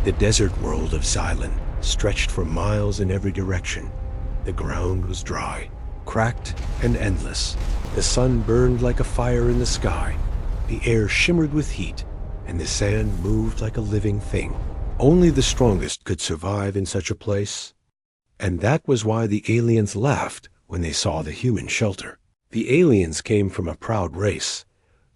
The desert world of Xylan stretched for miles in every direction. The ground was dry, cracked, and endless. The sun burned like a fire in the sky. The air shimmered with heat, and the sand moved like a living thing. Only the strongest could survive in such a place. And that was why the aliens laughed when they saw the human shelter. The aliens came from a proud race,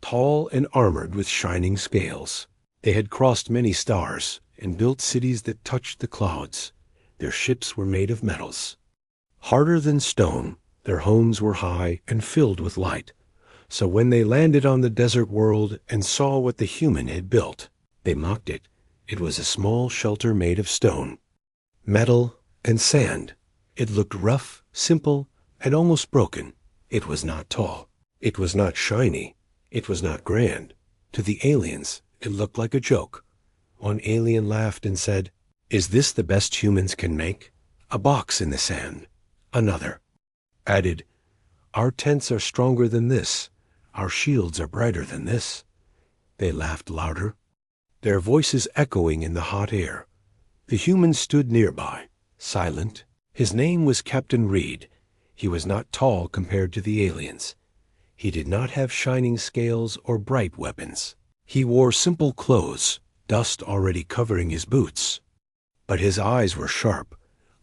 tall and armored with shining scales. They had crossed many stars and built cities that touched the clouds. Their ships were made of metals. Harder than stone, their homes were high and filled with light. So when they landed on the desert world and saw what the human had built, they mocked it. It was a small shelter made of stone, metal, and sand. It looked rough, simple, and almost broken. It was not tall. It was not shiny. It was not grand. To the aliens, it looked like a joke. One alien laughed and said, "Is this the best humans can make? A box in the sand." Another added, "Our tents are stronger than this. Our shields are brighter than this." They laughed louder, their voices echoing in the hot air. The human stood nearby, silent. His name was Captain Reed. He was not tall compared to the aliens. He did not have shining scales or bright weapons. He wore simple clothes, dust already covering his boots. But his eyes were sharp,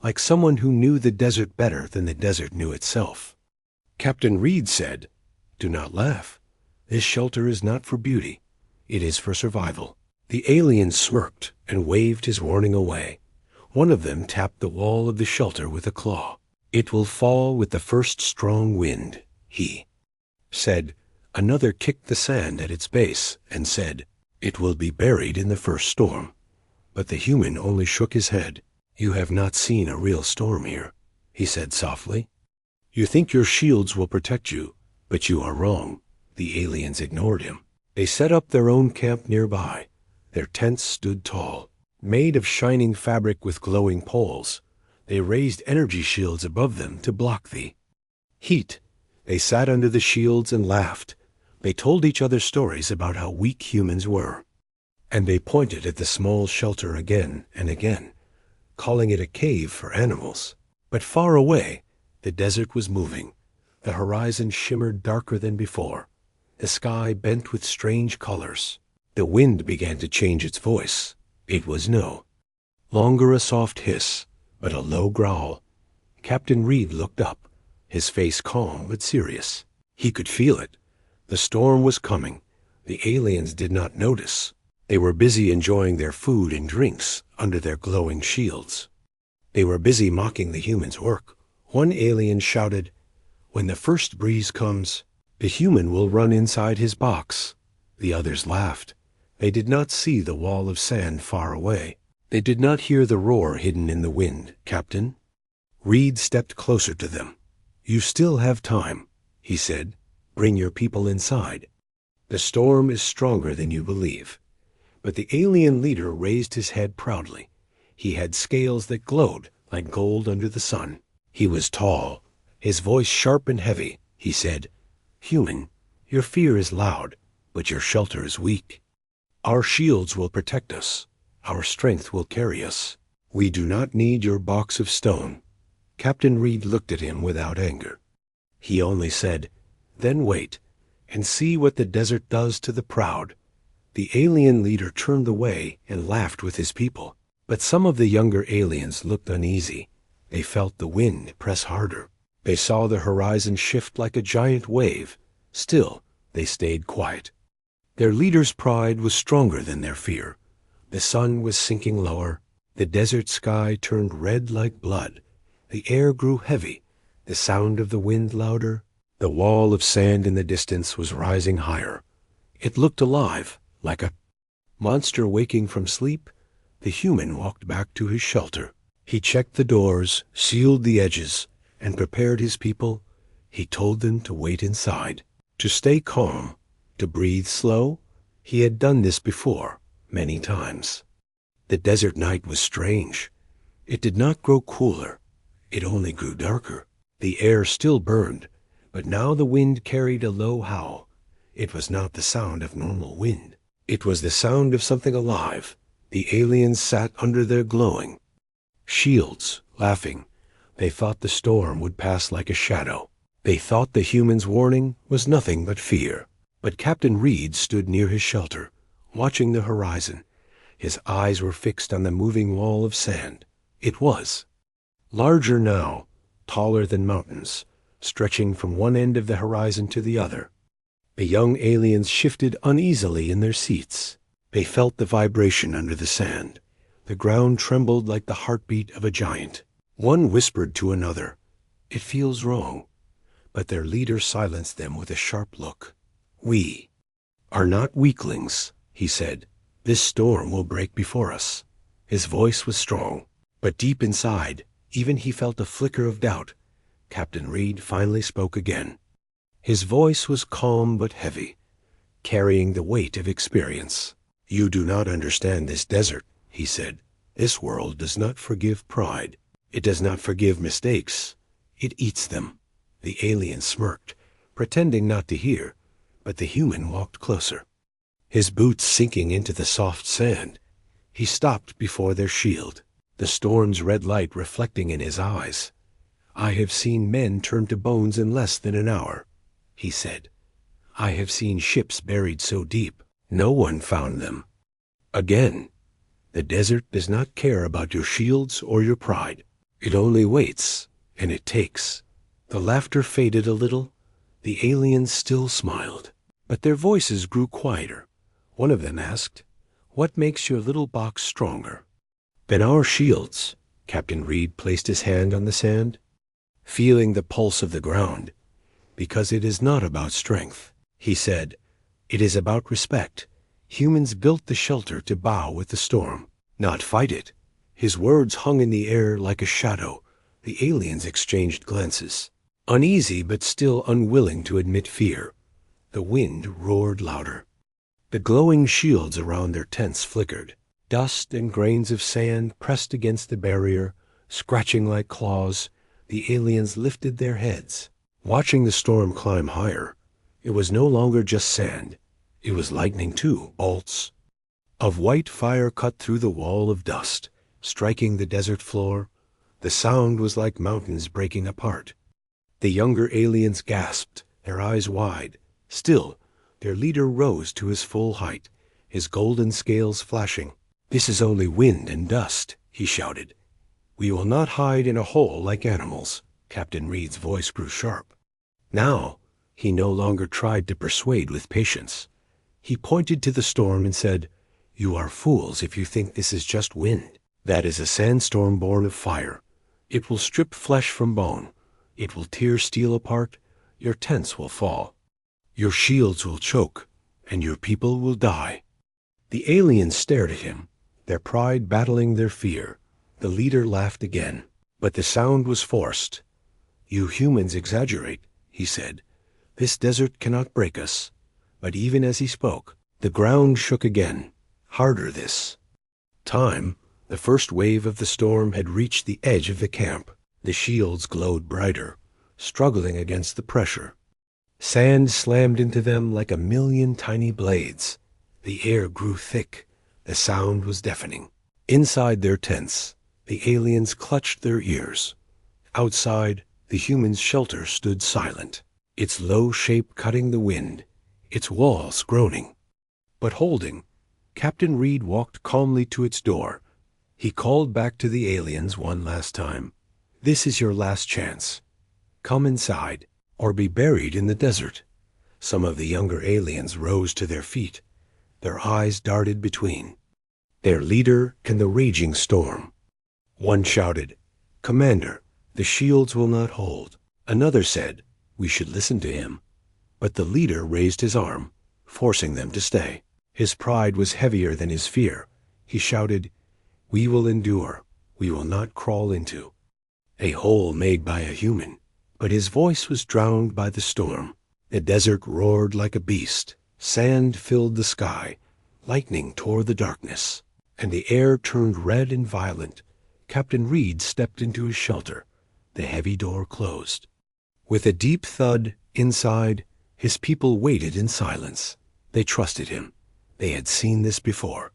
like someone who knew the desert better than the desert knew itself. Captain Reed said, "Do not laugh. This shelter is not for beauty. It is for survival." The alien smirked and waved his warning away. One of them tapped the wall of the shelter with a claw. "It will fall with the first strong wind," he said. Another kicked the sand at its base and said, "It will be buried in the first storm." But the human only shook his head. "You have not seen a real storm here," he said softly. "You think your shields will protect you, but you are wrong." The aliens ignored him. They set up their own camp nearby. Their tents stood tall, made of shining fabric with glowing poles. They raised energy shields above them to block the heat. They sat under the shields and laughed. They told each other stories about how weak humans were. And they pointed at the small shelter again and again, calling it a cave for animals. But far away, the desert was moving. The horizon shimmered darker than before. The sky bent with strange colors. The wind began to change its voice. It was no longer a soft hiss, but a low growl. Captain Reed looked up, his face calm but serious. He could feel it. The storm was coming. The aliens did not notice. They were busy enjoying their food and drinks under their glowing shields. They were busy mocking the humans' work. One alien shouted, "When the first breeze comes, the human will run inside his box." The others laughed. They did not see the wall of sand far away. They did not hear the roar hidden in the wind, Captain. Reed stepped closer to them. "You still have time," he said. "Bring your people inside. The storm is stronger than you believe." But the alien leader raised his head proudly. He had scales that glowed like gold under the sun. He was tall, his voice sharp and heavy. He said, "Human, your fear is loud, but your shelter is weak. Our shields will protect us. Our strength will carry us. We do not need your box of stone." Captain Reed looked at him without anger. He only said, "Then wait, and see what the desert does to the proud." The alien leader turned away and laughed with his people. But some of the younger aliens looked uneasy. They felt the wind press harder. They saw the horizon shift like a giant wave. Still, they stayed quiet. Their leader's pride was stronger than their fear. The sun was sinking lower. The desert sky turned red like blood. The air grew heavy, the sound of the wind louder. The wall of sand in the distance was rising higher. It looked alive, like a monster waking from sleep. The human walked back to his shelter. He checked the doors, sealed the edges, and prepared his people. He told them to wait inside, to stay calm, to breathe slow. He had done this before, many times. The desert night was strange. It did not grow cooler. It only grew darker. The air still burned, but now the wind carried a low howl. It was not the sound of normal wind. It was the sound of something alive, The aliens sat under their glowing shields, laughing. They thought the storm would pass like a shadow. They thought the humans' warning was nothing but fear. But Captain Reed stood near his shelter, watching the horizon. His eyes were fixed on the moving wall of sand. It was larger now, taller than mountains, stretching from one end of the horizon to the other. The young aliens shifted uneasily in their seats. They felt the vibration under the sand. The ground trembled like the heartbeat of a giant. One whispered to another, "It feels wrong." But their leader silenced them with a sharp look. "We are not weaklings," he said. "This storm will break before us." His voice was strong, but deep inside, even he felt a flicker of doubt. Captain Reed finally spoke again. His voice was calm but heavy, carrying the weight of experience. "You do not understand this desert," he said. "This world does not forgive pride. It does not forgive mistakes. It eats them." The alien smirked, pretending not to hear, but the human walked closer, his boots sinking into the soft sand. He stopped before their shield, the storm's red light reflecting in his eyes. "I have seen men turn to bones in less than an hour," he said. "I have seen ships buried so deep, no one found them again. The desert does not care about your shields or your pride. It only waits, and it takes." The laughter faded a little. The aliens still smiled, but their voices grew quieter. One of them asked, "What makes your little box stronger than our shields?" Captain Reed placed his hand on the sand, feeling the pulse of the ground. "Because it is not about strength," he said. "It is about respect. Humans built the shelter to bow with the storm, not fight it." His words hung in the air like a shadow. The aliens exchanged glances, uneasy but still unwilling to admit fear. The wind roared louder. The glowing shields around their tents flickered. Dust and grains of sand pressed against the barrier, scratching like claws. The aliens lifted their heads, watching the storm climb higher. It was no longer just sand. It was lightning too. Bolts of white fire cut through the wall of dust, striking the desert floor. The sound was like mountains breaking apart. The younger aliens gasped, their eyes wide. Still, their leader rose to his full height, his golden scales flashing. "This is only wind and dust," he shouted. "We will not hide in a hole like animals." Captain Reed's voice grew sharp. Now, he no longer tried to persuade with patience. He pointed to the storm and said, "You are fools if you think this is just wind. That is a sandstorm born of fire. It will strip flesh from bone. It will tear steel apart. Your tents will fall. Your shields will choke, and your people will die." The aliens stared at him, their pride battling their fear. The leader laughed again, but the sound was forced. "You humans exaggerate," he said. "This desert cannot break us." But even as he spoke, the ground shook again, harder this time. The first wave of the storm had reached the edge of the camp. The shields glowed brighter, struggling against the pressure. Sand slammed into them like a million tiny blades. The air grew thick. The sound was deafening. Inside their tents, the aliens clutched their ears. Outside, the humans' shelter stood silent, its low shape cutting the wind, its walls groaning. But holding, Captain Reed walked calmly to its door. He called back to the aliens one last time. "This is your last chance. Come inside, or be buried in the desert." Some of the younger aliens rose to their feet. Their eyes darted between their leader and the raging storm. One shouted, "Commander, the shields will not hold." Another said, "We should listen to him." But the leader raised his arm, forcing them to stay. His pride was heavier than his fear. He shouted, "We will endure. We will not crawl into a hole made by a human." But his voice was drowned by the storm. The desert roared like a beast. Sand filled the sky. Lightning tore the darkness, and the air turned red and violent. Captain Reed stepped into his shelter. The heavy door closed. With a deep thud inside, his people waited in silence. They trusted him. They had seen this before.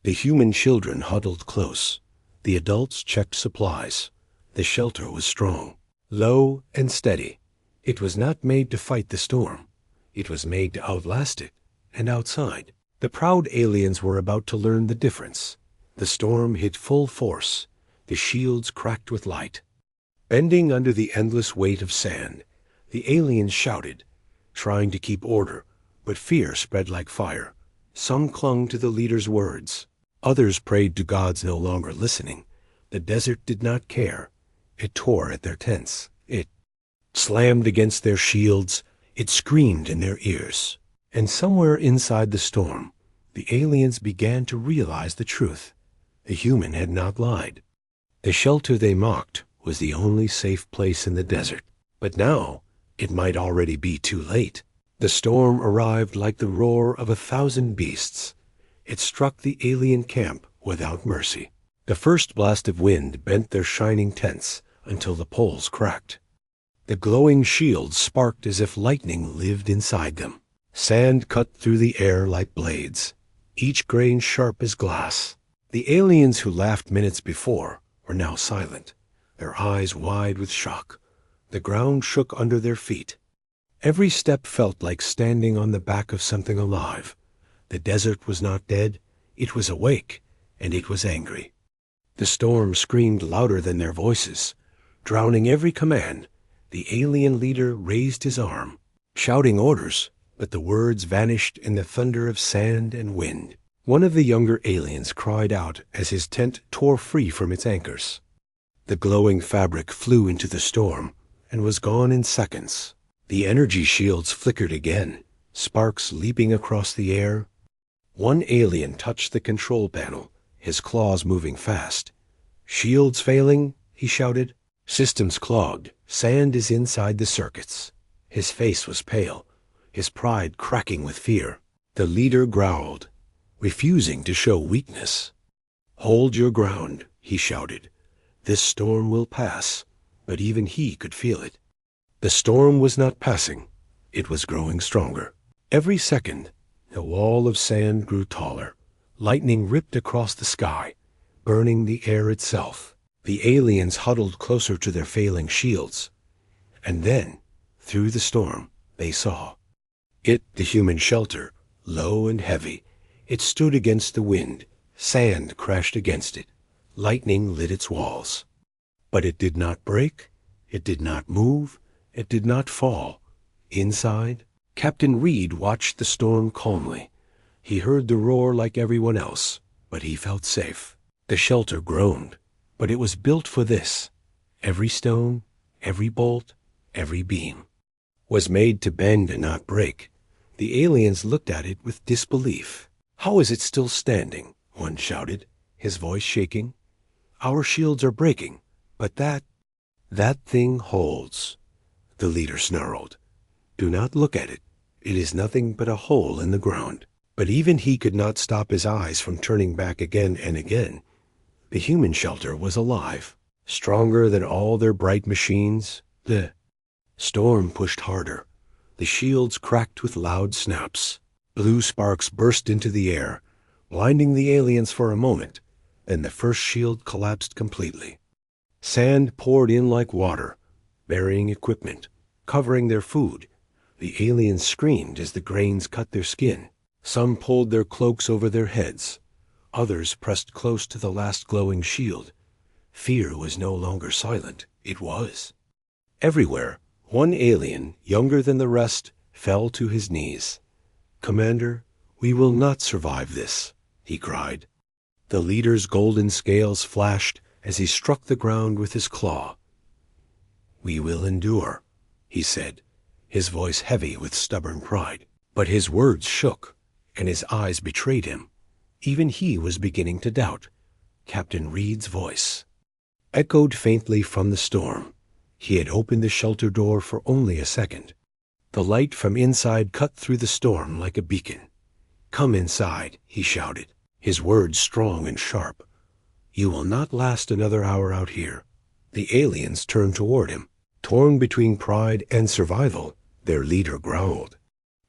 The human children huddled close. The adults checked supplies. The shelter was strong, low and steady. It was not made to fight the storm. It was made to outlast it. And outside, the proud aliens were about to learn the difference. The storm hit full force. The shields cracked with light. Bending under the endless weight of sand, the aliens shouted, trying to keep order, but fear spread like fire. Some clung to the leader's words. Others prayed to gods no longer listening. The desert did not care. It tore at their tents. It slammed against their shields. It screamed in their ears. And somewhere inside the storm, the aliens began to realize the truth. The human had not lied. The shelter they mocked was the only safe place in the desert. But now, it might already be too late. The storm arrived like the roar of 1,000 beasts. It struck the alien camp without mercy. The first blast of wind bent their shining tents until the poles cracked. The glowing shields sparked as if lightning lived inside them. Sand cut through the air like blades, each grain sharp as glass. The aliens who laughed minutes before were now silent, their eyes wide with shock. The ground shook under their feet. Every step felt like standing on the back of something alive. The desert was not dead, it was awake, and it was angry. The storm screamed louder than their voices, drowning every command. The alien leader raised his arm, shouting orders, but the words vanished in the thunder of sand and wind. One of the younger aliens cried out as his tent tore free from its anchors. The glowing fabric flew into the storm and was gone in seconds. The energy shields flickered again, sparks leaping across the air. One alien touched the control panel, his claws moving fast. "Shields failing," he shouted. "Systems clogged. Sand is inside the circuits." His face was pale, his pride cracking with fear. The leader growled, refusing to show weakness. "Hold your ground," he shouted. "This storm will pass." But even he could feel it. The storm was not passing. It was growing stronger. Every second, the wall of sand grew taller. Lightning ripped across the sky, burning the air itself. The aliens huddled closer to their failing shields. And then, through the storm, they saw it, the human shelter, low and heavy. It stood against the wind. Sand crashed against it. Lightning lit its walls. But it did not break. It did not move. It did not fall. Inside, Captain Reed watched the storm calmly. He heard the roar like everyone else, but he felt safe. The shelter groaned, but it was built for this. Every stone, every bolt, every beam was made to bend and not break. The aliens looked at it with disbelief. "How is it still standing?" one shouted, his voice shaking. "Our shields are breaking, but that thing holds." The leader snarled. "Do not look at it. It is nothing but a hole in the ground." But even he could not stop his eyes from turning back again and again. The human shelter was alive, stronger than all their bright machines. The storm pushed harder. The shields cracked with loud snaps. Blue sparks burst into the air, blinding the aliens for a moment. Then the first shield collapsed completely. Sand poured in like water, burying equipment, covering their food. The aliens screamed as the grains cut their skin. Some pulled their cloaks over their heads. Others pressed close to the last glowing shield. Fear was no longer silent. It was. Everywhere, one alien, younger than the rest, fell to his knees. "Commander, we will not survive this," he cried. The leader's golden scales flashed as he struck the ground with his claw. "We will endure," he said, his voice heavy with stubborn pride. But his words shook, and his eyes betrayed him. Even he was beginning to doubt. Captain Reed's voice echoed faintly from the storm. He had opened the shelter door for only a second. The light from inside cut through the storm like a beacon. "Come inside," he shouted, his words strong and sharp. "You will not last another hour out here." The aliens turned toward him. Torn between pride and survival, their leader growled,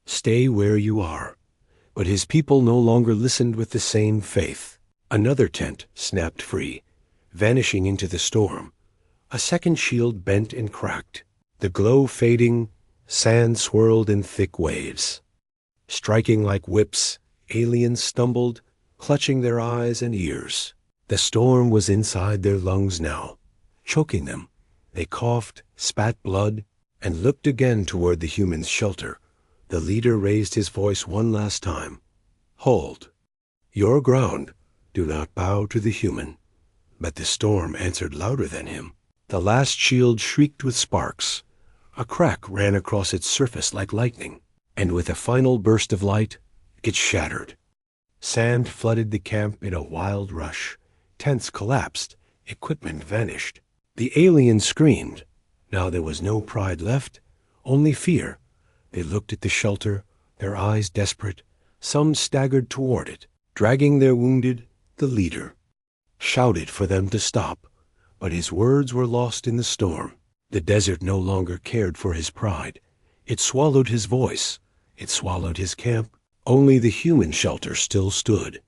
"Stay where you are." But his people no longer listened with the same faith. Another tent snapped free, vanishing into the storm. A second shield bent and cracked. The glow fading, sand swirled in thick waves. Striking like whips, aliens stumbled, clutching their eyes and ears. The storm was inside their lungs now, choking them. They coughed, spat blood, and looked again toward the humans' shelter. The leader raised his voice one last time. "Hold. Your ground. Do not bow to the human." But the storm answered louder than him. The last shield shrieked with sparks. A crack ran across its surface like lightning, and with a final burst of light, it shattered. Sand flooded the camp in a wild rush. Tents collapsed. Equipment vanished. The aliens screamed. Now there was no pride left, only fear. They looked at the shelter, their eyes desperate. Some staggered toward it, dragging their wounded. The leader shouted for them to stop, but his words were lost in the storm. The desert no longer cared for his pride. It swallowed his voice. It swallowed his camp. Only the human shelter still stood,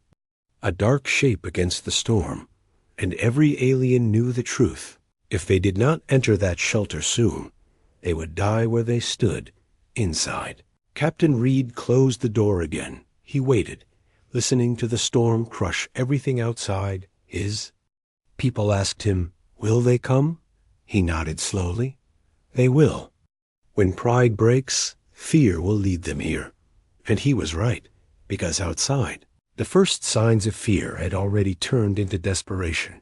a dark shape against the storm, and every alien knew the truth. If they did not enter that shelter soon, they would die where they stood, inside. Captain Reed closed the door again. He waited, listening to the storm crush everything outside. People asked him, "Will they come?" He nodded slowly. "They will. When pride breaks, fear will lead them here." And he was right, because outside, the first signs of fear had already turned into desperation.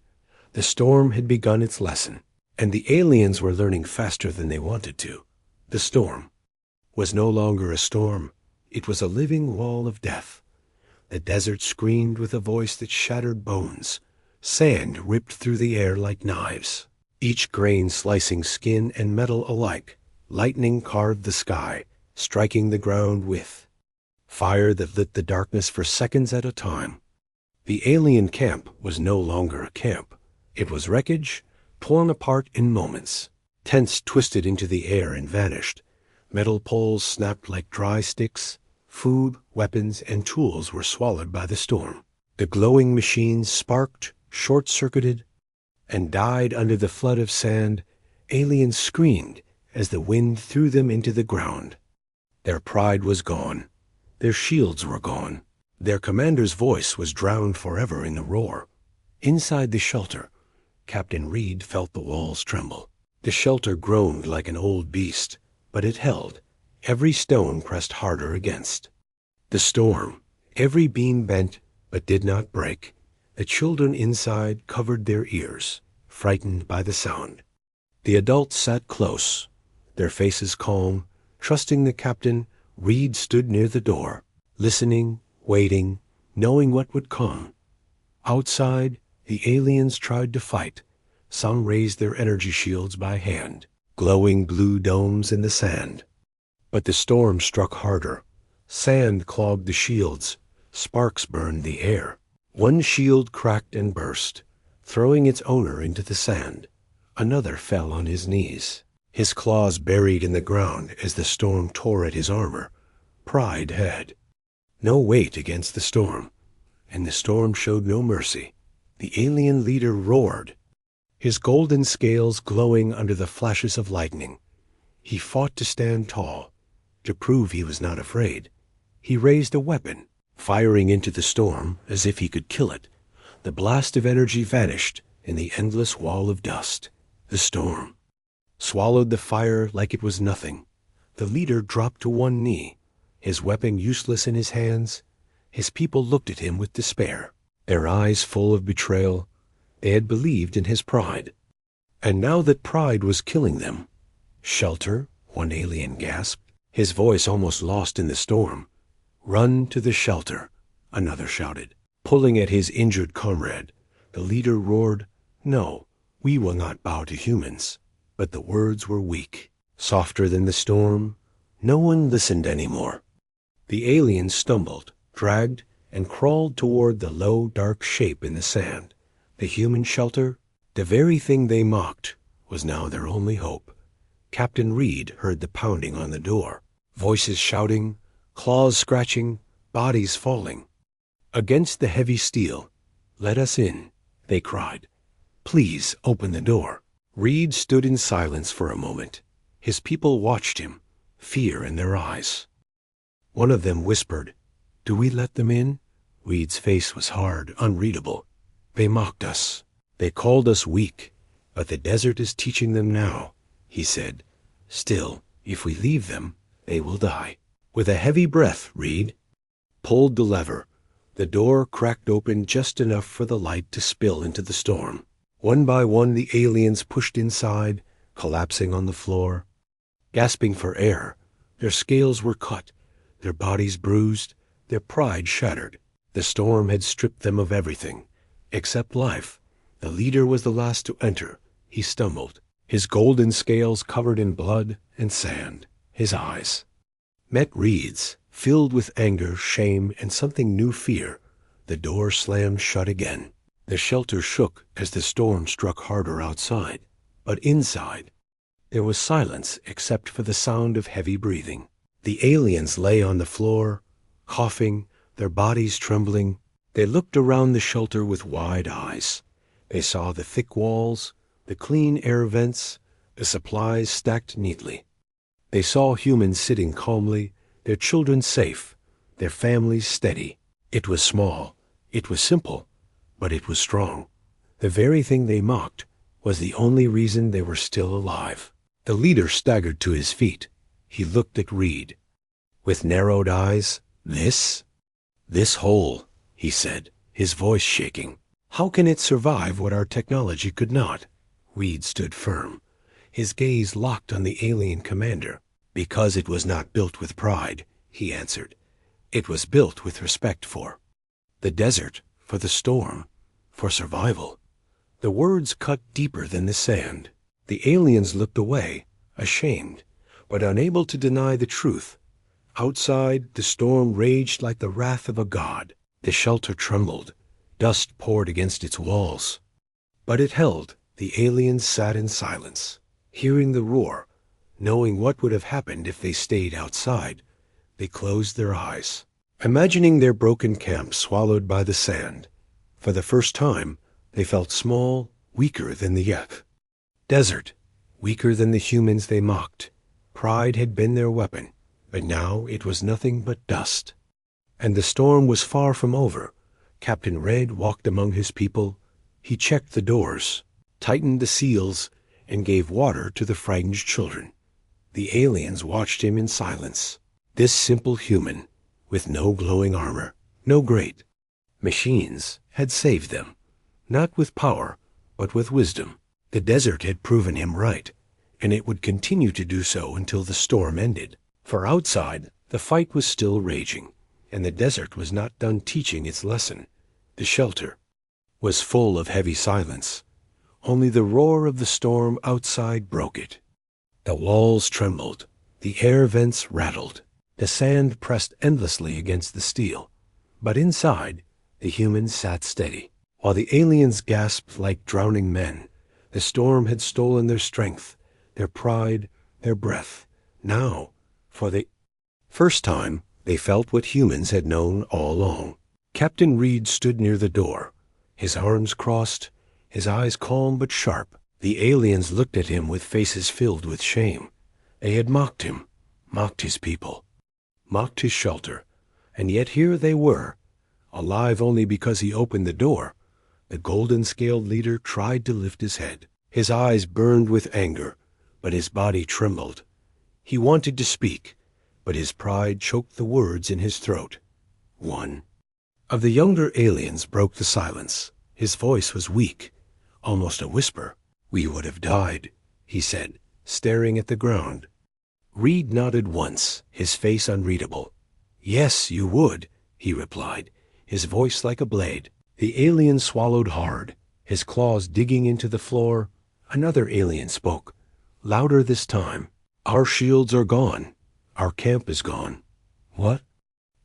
The storm had begun its lesson, and the aliens were learning faster than they wanted to. The storm was no longer a storm. It was a living wall of death. The desert screamed with a voice that shattered bones. Sand ripped through the air like knives, each grain slicing skin and metal alike. Lightning carved the sky, striking the ground with fire that lit the darkness for seconds at a time. The alien camp was no longer a camp. It was wreckage, torn apart in moments. Tents twisted into the air and vanished. Metal poles snapped like dry sticks. Food, weapons, and tools were swallowed by the storm. The glowing machines sparked, short-circuited, and died under the flood of sand. Aliens screamed as the wind threw them into the ground. Their pride was gone. Their shields were gone. Their commander's voice was drowned forever in the roar. Inside the shelter, Captain Reed felt the walls tremble. The shelter groaned like an old beast, but it held. Every stone pressed harder against the storm. Every beam bent, but did not break. The children inside covered their ears, frightened by the sound. The adults sat close, their faces calm, trusting the captain. Reed stood near the door, listening, waiting, knowing what would come. Outside, the aliens tried to fight. Some raised their energy shields by hand, glowing blue domes in the sand. But the storm struck harder. Sand clogged the shields. Sparks burned the air. One shield cracked and burst, throwing its owner into the sand. Another fell on his knees, his claws buried in the ground as the storm tore at his armor. Pride had no weight against the storm, and the storm showed no mercy. The alien leader roared, his golden scales glowing under the flashes of lightning. He fought to stand tall, to prove he was not afraid. He raised a weapon, firing into the storm as if he could kill it. The blast of energy vanished in the endless wall of dust. The storm swallowed the fire like it was nothing. The leader dropped to one knee, his weapon useless in his hands. His people looked at him with despair, their eyes full of betrayal. They had believed in his pride, and now that pride was killing them. "Shelter," one alien gasped, his voice almost lost in the storm. "Run to the shelter," another shouted, pulling at his injured comrade. The leader roared, "No, we will not bow to humans." But the words were weak, softer than the storm. No one listened anymore. The aliens stumbled, dragged, and crawled toward the low, dark shape in the sand. The human shelter, the very thing they mocked, was now their only hope. Captain Reed heard the pounding on the door, voices shouting, claws scratching, bodies falling. Against the heavy steel, "Let us in," they cried. "Please open the door." Reed stood in silence for a moment. His people watched him, fear in their eyes. One of them whispered, "Do we let them in?" Reed's face was hard, unreadable. "They mocked us. They called us weak. But the desert is teaching them now," he said. "Still, if we leave them, they will die." With a heavy breath, Reed pulled the lever. The door cracked open just enough for the light to spill into the storm. One by one, the aliens pushed inside, collapsing on the floor. Gasping for air, their scales were cut, their bodies bruised, their pride shattered. The storm had stripped them of everything, except life. The leader was the last to enter. He stumbled, his golden scales covered in blood and sand. His eyes met Reed's, filled with anger, shame, and something new, fear. The door slammed shut again. The shelter shook as the storm struck harder outside, but inside there was silence except for the sound of heavy breathing. The aliens lay on the floor, coughing, their bodies trembling. They looked around the shelter with wide eyes. They saw the thick walls, the clean air vents, the supplies stacked neatly. They saw humans sitting calmly, their children safe, their families steady. It was small, it was simple, but it was strong. The very thing they mocked was the only reason they were still alive. The leader staggered to his feet. He looked at Reed. With narrowed eyes, This hole," he said, his voice shaking. "How can it survive what our technology could not?" Reed stood firm, his gaze locked on the alien commander. "Because it was not built with pride," he answered. "It was built with respect for the desert, for the storm, for survival." The words cut deeper than the sand. The aliens looked away, ashamed, but unable to deny the truth. Outside, the storm raged like the wrath of a god. The shelter trembled. Dust poured against its walls. But it held. The aliens sat in silence, hearing the roar, knowing what would have happened if they stayed outside. They closed their eyes, imagining their broken camp swallowed by the sand. For the first time, they felt small, weaker than the desert, weaker than the humans they mocked. Pride had been their weapon, but now it was nothing but dust. And the storm was far from over. Captain Red walked among his people. He checked the doors, tightened the seals, and gave water to the frightened children. The aliens watched him in silence. This simple human, with no glowing armor, no great machines, had saved them, not with power, but with wisdom. The desert had proven him right, and it would continue to do so until the storm ended. For outside, the fight was still raging, and the desert was not done teaching its lesson. The shelter was full of heavy silence. Only the roar of the storm outside broke it. The walls trembled, the air vents rattled, the sand pressed endlessly against the steel. But inside, the humans sat steady. While the aliens gasped like drowning men, the storm had stolen their strength, their pride, their breath. Now, for the first time, they felt what humans had known all along. Captain Reed stood near the door, his arms crossed, his eyes calm but sharp. The aliens looked at him with faces filled with shame. They had mocked him, mocked his people, mocked his shelter, and yet here they were, alive only because he opened the door. The golden-scaled leader tried to lift his head. His eyes burned with anger, but his body trembled. He wanted to speak, but his pride choked the words in his throat. One of the younger aliens broke the silence. His voice was weak, almost a whisper. "We would have died," he said, staring at the ground. Reed nodded once, his face unreadable. "Yes, you would," he replied, his voice like a blade. The alien swallowed hard, his claws digging into the floor. Another alien spoke, louder this time. "Our shields are gone. Our camp is gone. What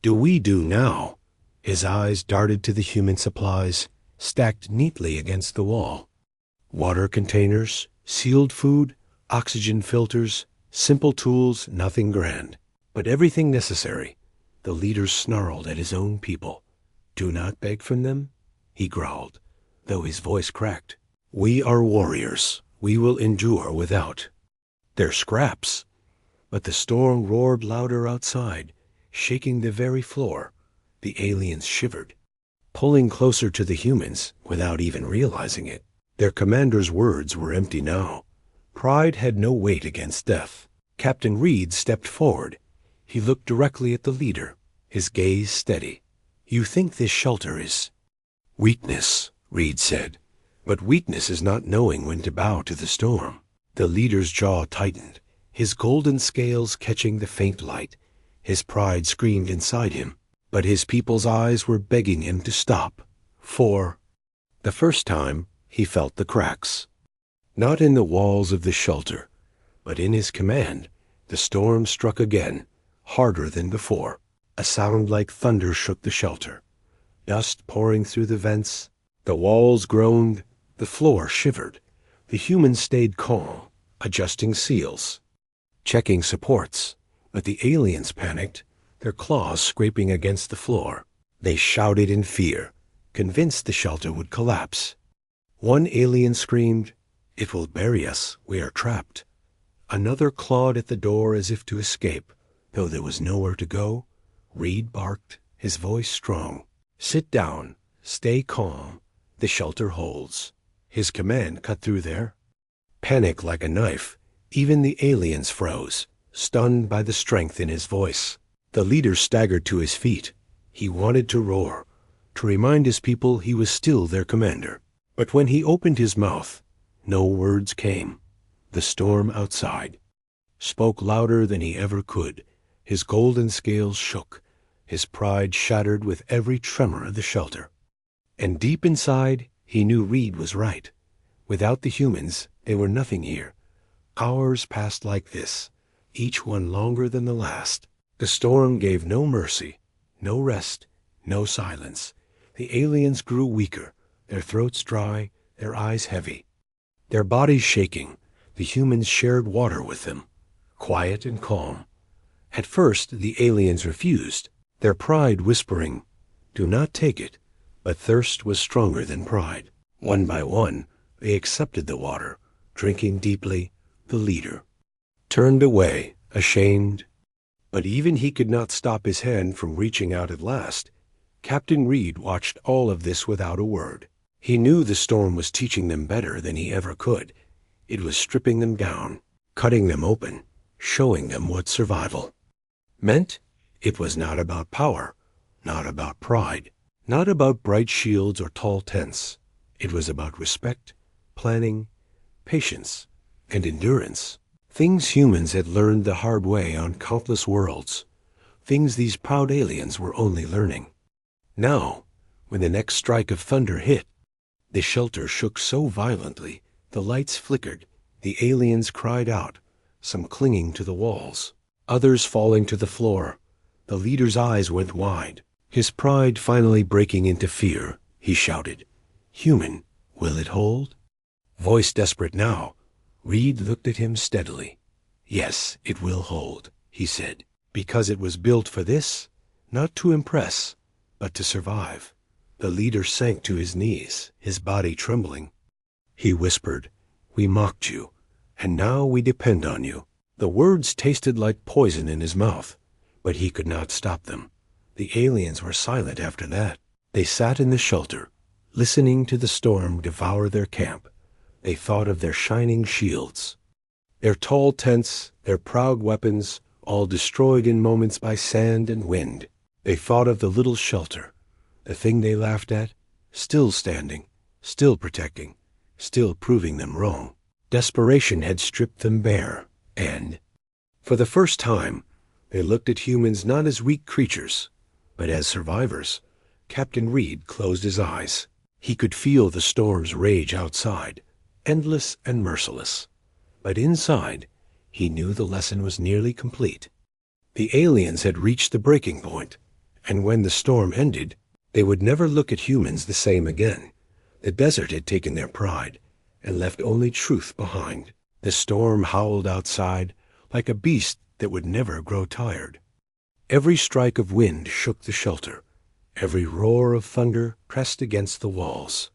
do we do now?" His eyes darted to the human supplies, stacked neatly against the wall. Water containers, sealed food, oxygen filters, simple tools, nothing grand, but everything necessary. The leader snarled at his own people. "Do not beg from them. he growled, though his voice cracked. "We are warriors. We will endure without. They're scraps." But the storm roared louder outside, shaking the very floor. The aliens shivered, pulling closer to the humans without even realizing it. Their commander's words were empty now. Pride had no weight against death. Captain Reed stepped forward. He looked directly at the leader, his gaze steady. "You think this shelter is weakness," Reed said. "But weakness is not knowing when to bow to the storm." The leader's jaw tightened, his golden scales catching the faint light. His pride screamed inside him, but his people's eyes were begging him to stop. For the first time, he felt the cracks. Not in the walls of the shelter, but in his command. The storm struck again, harder than before. A sound like thunder shook the shelter. Dust pouring through the vents. The walls groaned. The floor shivered. The humans stayed calm, adjusting seals, checking supports. But the aliens panicked, their claws scraping against the floor. They shouted in fear, convinced the shelter would collapse. One alien screamed, "It will bury us. We are trapped." Another clawed at the door as if to escape, though there was nowhere to go. Reed barked, his voice strong. "Sit down. Stay calm. The shelter holds." His command cut through there. Panic like a knife. Even the aliens froze, stunned by the strength in his voice. The leader staggered to his feet. He wanted to roar, to remind his people he was still their commander. But when he opened his mouth, no words came. The storm outside spoke louder than he ever could. His golden scales shook, his pride shattered with every tremor of the shelter. And deep inside, he knew Reed was right. Without the humans, they were nothing here. Hours passed like this, each one longer than the last. The storm gave no mercy, no rest, no silence. The aliens grew weaker, their throats dry, their eyes heavy, their bodies shaking. The humans shared water with them, quiet and calm. At first, the aliens refused, their pride whispering, "Do not take it." But thirst was stronger than pride. One by one, they accepted the water, drinking deeply. The leader turned away, ashamed. But even he could not stop his hand from reaching out at last. Captain Reed watched all of this without a word. He knew the storm was teaching them better than he ever could. It was stripping them down, cutting them open, showing them what survival meant. It was not about power, not about pride, not about bright shields or tall tents. It was about respect, planning, patience, and endurance. Things humans had learned the hard way on countless worlds. Things these proud aliens were only learning. Now, when the next strike of thunder hit, the shelter shook so violently, the lights flickered, the aliens cried out, some clinging to the walls, others falling to the floor. The leader's eyes went wide. His pride finally breaking into fear, he shouted, "Human, will it hold?" Voice desperate now, Reed looked at him steadily. "Yes, it will hold," he said, "because it was built for this, not to impress, but to survive." The leader sank to his knees, his body trembling. He whispered, "We mocked you, and now we depend on you." The words tasted like poison in his mouth, but he could not stop them. The aliens were silent after that. They sat in the shelter, listening to the storm devour their camp. They thought of their shining shields, their tall tents, their proud weapons, all destroyed in moments by sand and wind. They thought of the little shelter, the thing they laughed at, still standing, still protecting, still proving them wrong. Desperation had stripped them bare, and, for the first time, they looked at humans not as weak creatures, but as survivors. Captain Reed closed his eyes. He could feel the storm's rage outside, endless and merciless. But inside, he knew the lesson was nearly complete. The aliens had reached the breaking point, and when the storm ended, they would never look at humans the same again. The desert had taken their pride, and left only truth behind. The storm howled outside, like a beast that would never grow tired. Every strike of wind shook the shelter. Every roar of thunder pressed against the walls.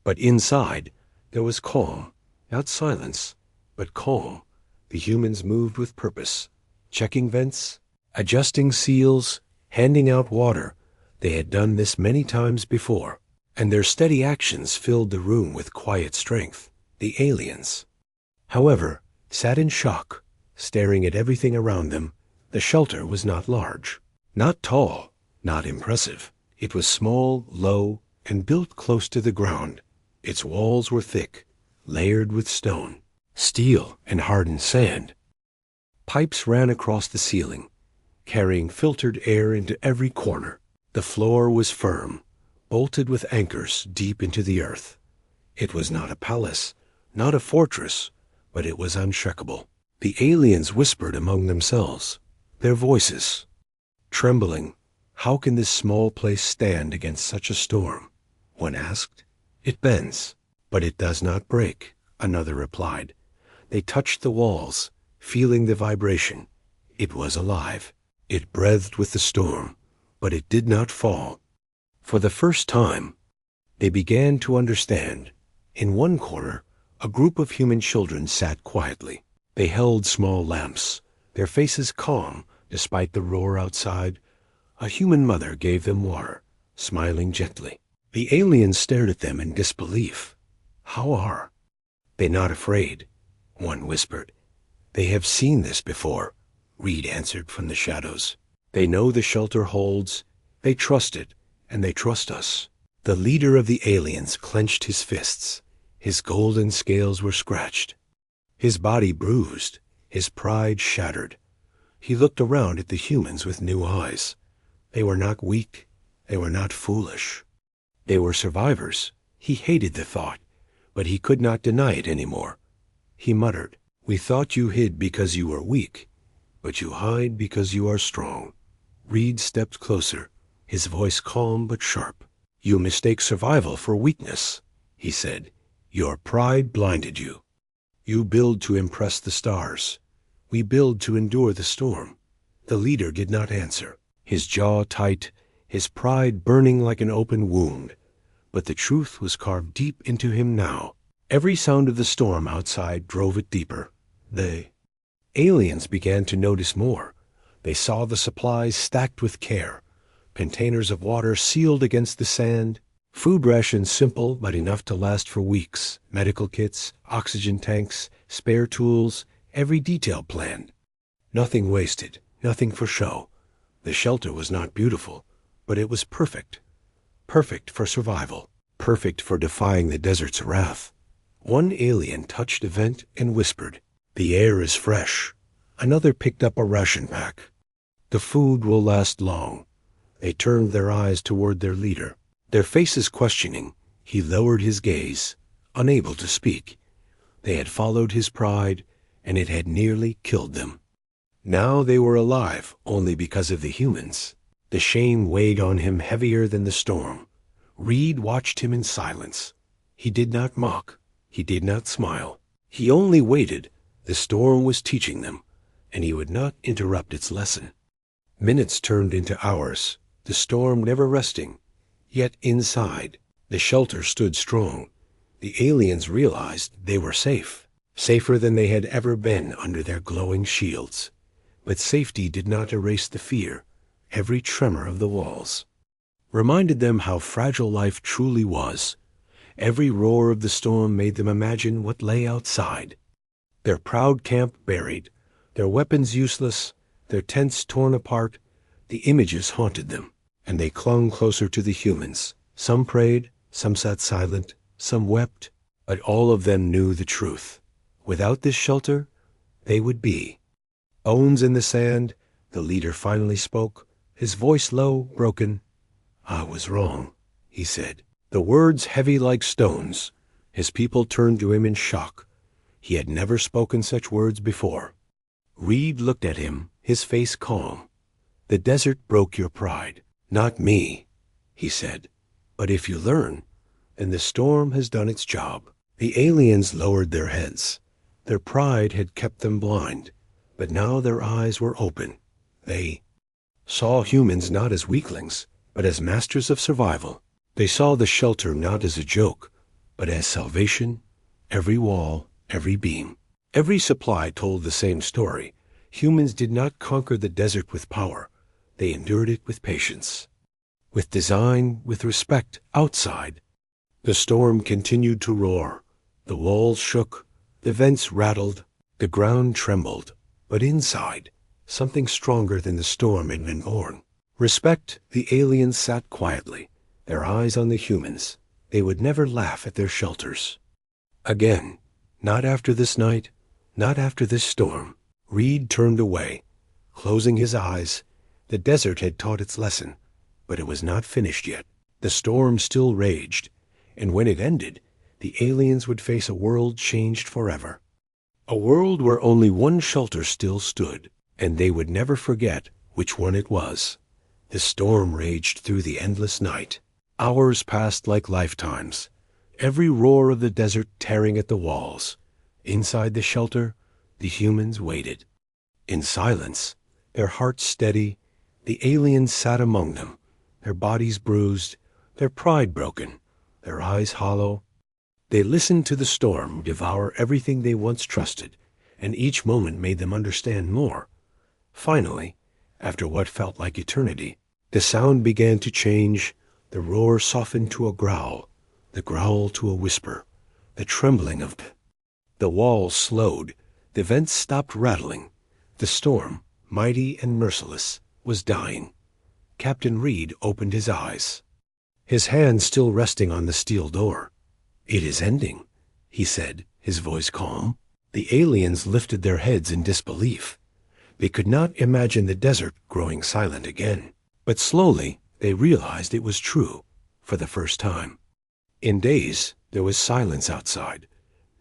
But inside, there was calm, not silence, but calm. The humans moved with purpose, checking vents, adjusting seals, handing out water. They had done this many times before, and their steady actions filled the room with quiet strength. The aliens, however, sat in shock, staring at everything around them. The shelter was not large, not tall, not impressive. It was small, low, and built close to the ground. Its walls were thick, layered with stone, steel, and hardened sand. Pipes ran across the ceiling, carrying filtered air into every corner. The floor was firm, bolted with anchors deep into the earth. It was not a palace, not a fortress, but it was unshakable. The aliens whispered among themselves, their voices trembling. How can this small place stand against such a storm? One asked. It bends, but it does not break, another replied. They touched the walls, feeling the vibration. It was alive. It breathed with the storm, but it did not fall. For the first time, they began to understand. In one corner, a group of human children sat quietly. They held small lamps, their faces calm despite the roar outside. A human mother gave them water, smiling gently. The aliens stared at them in disbelief. How are they not afraid? One whispered. They have seen this before, Reed answered from the shadows. They know the shelter holds. They trust it, and they trust us. The leader of the aliens clenched his fists. His golden scales were scratched, his body bruised, his pride shattered. He looked around at the humans with new eyes. They were not weak. They were not foolish. They were survivors. He hated the thought, but he could not deny it anymore. He muttered, "We thought you hid because you were weak, but you hide because you are strong." Reed stepped closer, his voice calm but sharp. "You mistake survival for weakness," he said. "Your pride blinded you. You build to impress the stars. We build to endure the storm." The leader did not answer, his jaw tight, his pride burning like an open wound. But the truth was carved deep into him now. Every sound of the storm outside drove it deeper. The aliens began to notice more. They saw the supplies stacked with care, containers of water sealed against the sand, food rations simple but enough to last for weeks, medical kits, oxygen tanks, spare tools, every detail planned. Nothing wasted, nothing for show. The shelter was not beautiful, but it was perfect. Perfect for survival, perfect for defying the desert's wrath. One alien touched a vent and whispered, "The air is fresh." Another picked up a ration pack. "The food will last long." They turned their eyes toward their leader, their faces questioning. He lowered his gaze, unable to speak. They had followed his pride, and it had nearly killed them. Now they were alive only because of the humans. The shame weighed on him heavier than the storm. Reed watched him in silence. He did not mock. He did not smile. He only waited. The storm was teaching them, and he would not interrupt its lesson. Minutes turned into hours, the storm never resting. Yet inside, the shelter stood strong. The aliens realized they were safe, safer than they had ever been under their glowing shields. But safety did not erase the fear. Every tremor of the walls reminded them how fragile life truly was. Every roar of the storm made them imagine what lay outside. Their proud camp buried, their weapons useless, their tents torn apart. The images haunted them, and they clung closer to the humans. Some prayed, some sat silent, some wept, but all of them knew the truth. Without this shelter, they would be bones in the sand. The leader finally spoke, his voice low, broken. "I was wrong," he said, the words heavy like stones. His people turned to him in shock. He had never spoken such words before. Reed looked at him, his face calm. "The desert broke your pride, not me," he said. "But if you learn, then the storm has done its job." The aliens lowered their heads. Their pride had kept them blind, but now their eyes were open. They saw humans not as weaklings, but as masters of survival. They saw the shelter not as a joke, but as salvation. Every wall, every beam, every supply told the same story. Humans did not conquer the desert with power. They endured it with patience, with design, with respect. Outside, the storm continued to roar. The walls shook, the vents rattled, the ground trembled. But inside, something stronger than the storm had been born. Respect. The aliens sat quietly, their eyes on the humans. They would never laugh at their shelters again. Not after this night, not after this storm. Reed turned away, closing his eyes. The desert had taught its lesson, but it was not finished yet. The storm still raged, and when it ended, the aliens would face a world changed forever. A world where only one shelter still stood, and they would never forget which one it was. The storm raged through the endless night. Hours passed like lifetimes, every roar of the desert tearing at the walls. Inside the shelter, the humans waited. In silence, their hearts steady, the aliens sat among them, their bodies bruised, their pride broken, their eyes hollow. They listened to the storm devour everything they once trusted, and each moment made them understand more. Finally, after what felt like eternity, the sound began to change. The roar softened to a growl, the growl to a whisper, the trembling of the walls slowed, the vents stopped rattling. The storm, mighty and merciless, was dying. Captain Reed opened his eyes, his hand still resting on the steel door. "It is ending," he said, his voice calm. The aliens lifted their heads in disbelief. They could not imagine the desert growing silent again. But slowly they realized it was true for the first time. In days, there was silence outside.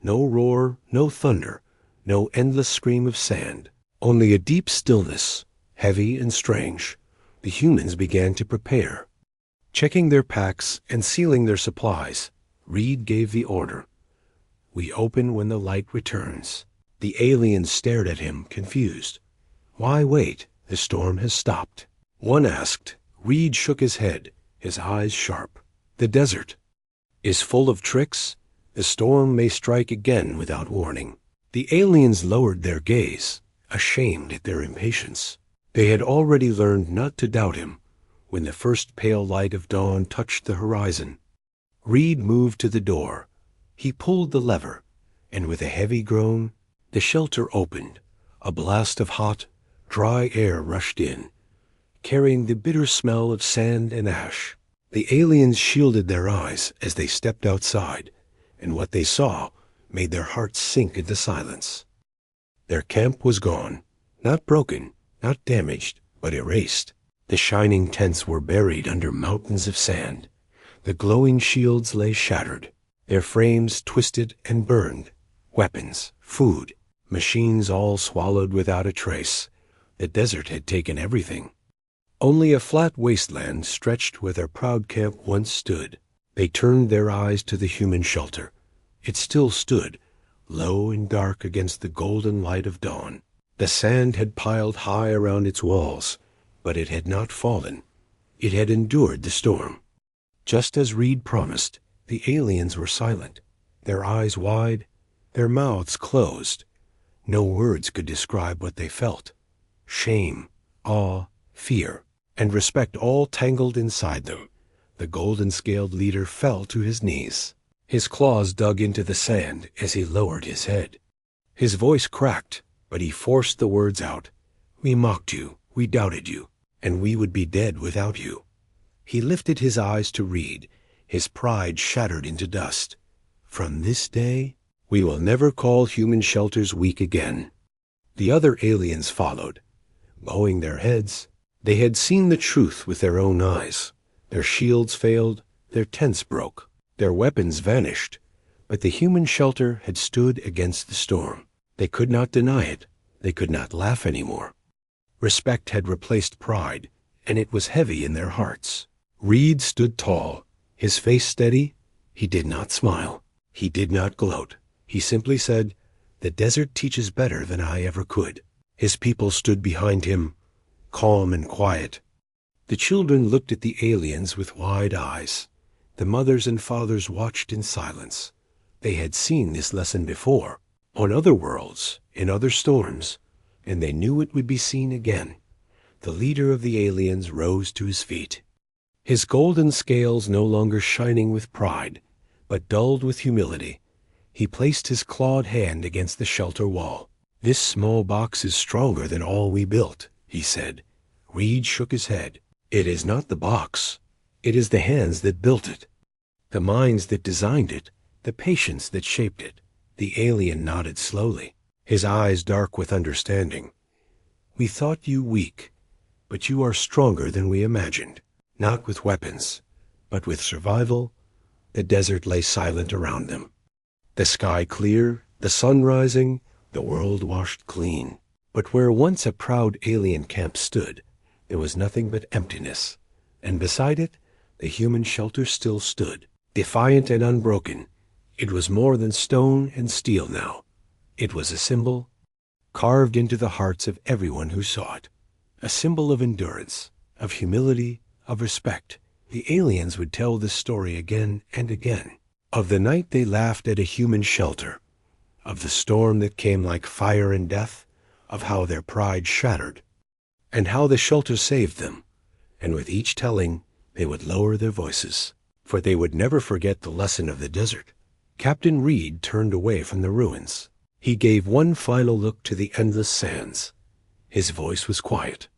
No roar, no thunder, no endless scream of sand. Only a deep stillness, heavy and strange. The humans began to prepare. Checking their packs and sealing their supplies, Reed gave the order. "We open when the light returns." The aliens stared at him, confused. "Why wait? The storm has stopped." One asked. Reed shook his head, his eyes sharp. "The desert is full of tricks. The storm may strike again without warning." The aliens lowered their gaze, ashamed at their impatience. They had already learned not to doubt him when the first pale light of dawn touched the horizon. Reed moved to the door. He pulled the lever, and with a heavy groan, the shelter opened. A blast of hot, dry air rushed in, carrying the bitter smell of sand and ash. The aliens shielded their eyes as they stepped outside, and what they saw made their hearts sink into silence. Their camp was gone, not broken, not damaged, but erased. The shining tents were buried under mountains of sand. The glowing shields lay shattered, their frames twisted and burned. Weapons, food, machines all swallowed without a trace. The desert had taken everything. Only a flat wasteland stretched where their proud camp once stood. They turned their eyes to the human shelter. It still stood, low and dark against the golden light of dawn. The sand had piled high around its walls, but it had not fallen. It had endured the storm. Just as Reed promised, the aliens were silent, their eyes wide, their mouths closed. No words could describe what they felt. Shame, awe, fear, and respect all tangled inside them. The golden-scaled leader fell to his knees. His claws dug into the sand as he lowered his head. His voice cracked, but he forced the words out. "We mocked you, we doubted you, and we would be dead without you." He lifted his eyes to Reed, his pride shattered into dust. "From this day, we will never call human shelters weak again." The other aliens followed, bowing their heads. They had seen the truth with their own eyes. Their shields failed, their tents broke, their weapons vanished, but the human shelter had stood against the storm. They could not deny it. They could not laugh anymore. Respect had replaced pride, and it was heavy in their hearts. Reed stood tall, his face steady. He did not smile. He did not gloat. He simply said, "The desert teaches better than I ever could." His people stood behind him, calm and quiet. The children looked at the aliens with wide eyes. The mothers and fathers watched in silence. They had seen this lesson before, on other worlds, in other storms, and they knew it would be seen again. The leader of the aliens rose to his feet, his golden scales no longer shining with pride, but dulled with humility. He placed his clawed hand against the shelter wall. "This small box is stronger than all we built," he said. Reed shook his head. "It is not the box. It is the hands that built it, the minds that designed it, the patience that shaped it." The alien nodded slowly, his eyes dark with understanding. "We thought you weak, but you are stronger than we imagined. Not with weapons, but with survival." The desert lay silent around them. The sky clear, the sun rising, the world washed clean. But where once a proud alien camp stood, there was nothing but emptiness. And beside it, the human shelter still stood, defiant and unbroken. It was more than stone and steel now. It was a symbol, carved into the hearts of everyone who saw it. A symbol of endurance, of humility, of respect. The aliens would tell this story again and again. Of the night they laughed at a human shelter, of the storm that came like fire and death, of how their pride shattered, and how the shelter saved them. And with each telling, they would lower their voices, for they would never forget the lesson of the desert. Captain Reed turned away from the ruins. He gave one final look to the endless sands. His voice was quiet,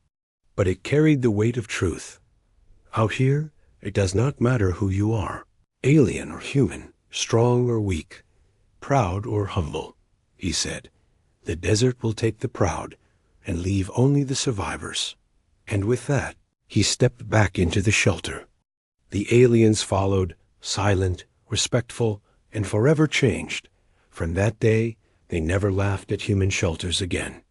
but it carried the weight of truth. "Out here, it does not matter who you are, alien or human, strong or weak, proud or humble," he said. "The desert will take the proud and leave only the survivors." And with that, he stepped back into the shelter. The aliens followed, silent, respectful, and forever changed. From that day, they never laughed at human shelters again.